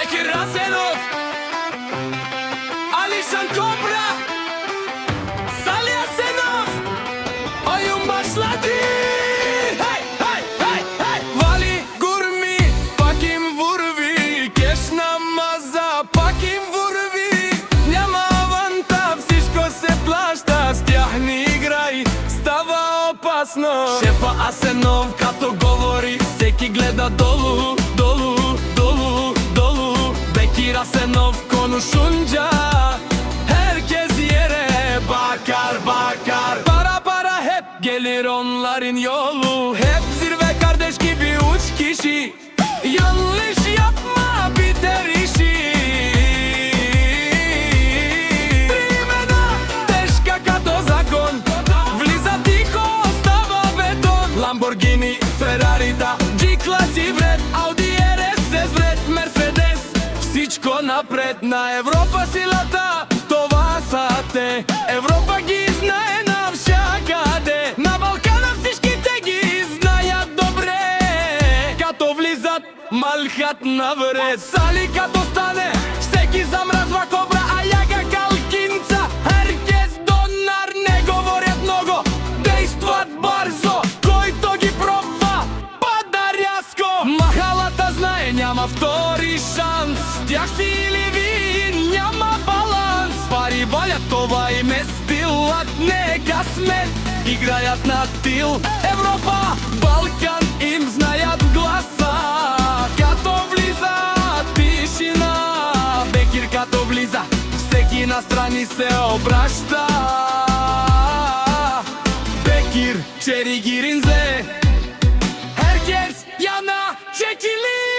Бекир Расенов, Алишан Кобра, Сали Асенов, Оюн башлады. Вали гурми, пак им вурви, кеш намаза, пак им вурви. Няма аванта, всичко се плаща, с тях не играй, става опасно. Шефа Асенов като говори, всеки гледа долу, долу, долу, долу. Бекир Асенов konuşunca herkes yere bakar bakar. Para hep gelir onların yolu, hep zirve kardeş gibi üç kişi. Yanlış yapma biter işi. Trimena teška kato zakon, vliza tiho stava beton. Lamborghini, Ferrari da, G-класи вред, Audi RS вред, Mercedes. Всичко напред на Европа силата, това са те. Европа ги знае навсякъде, на Балкана всичките ги знаят добре. Като влизат малхат навред, Сали като стане, всеки замръзва кобра, а яга калкинца. Herkes donar, не говорят много, действат бързо, който ги пробва пада рязко. Махалата знае, няма втори шанс, с тях си или ви няма баланс. Пари валят, това им е стилът, не е късмет, играят на тил. Европа, Балкан им знаят гласа, като влиза тишина. Бекир като влиза, всеки настрани се обраща. Bekir, Çeri girinze, herkes yana çekilir.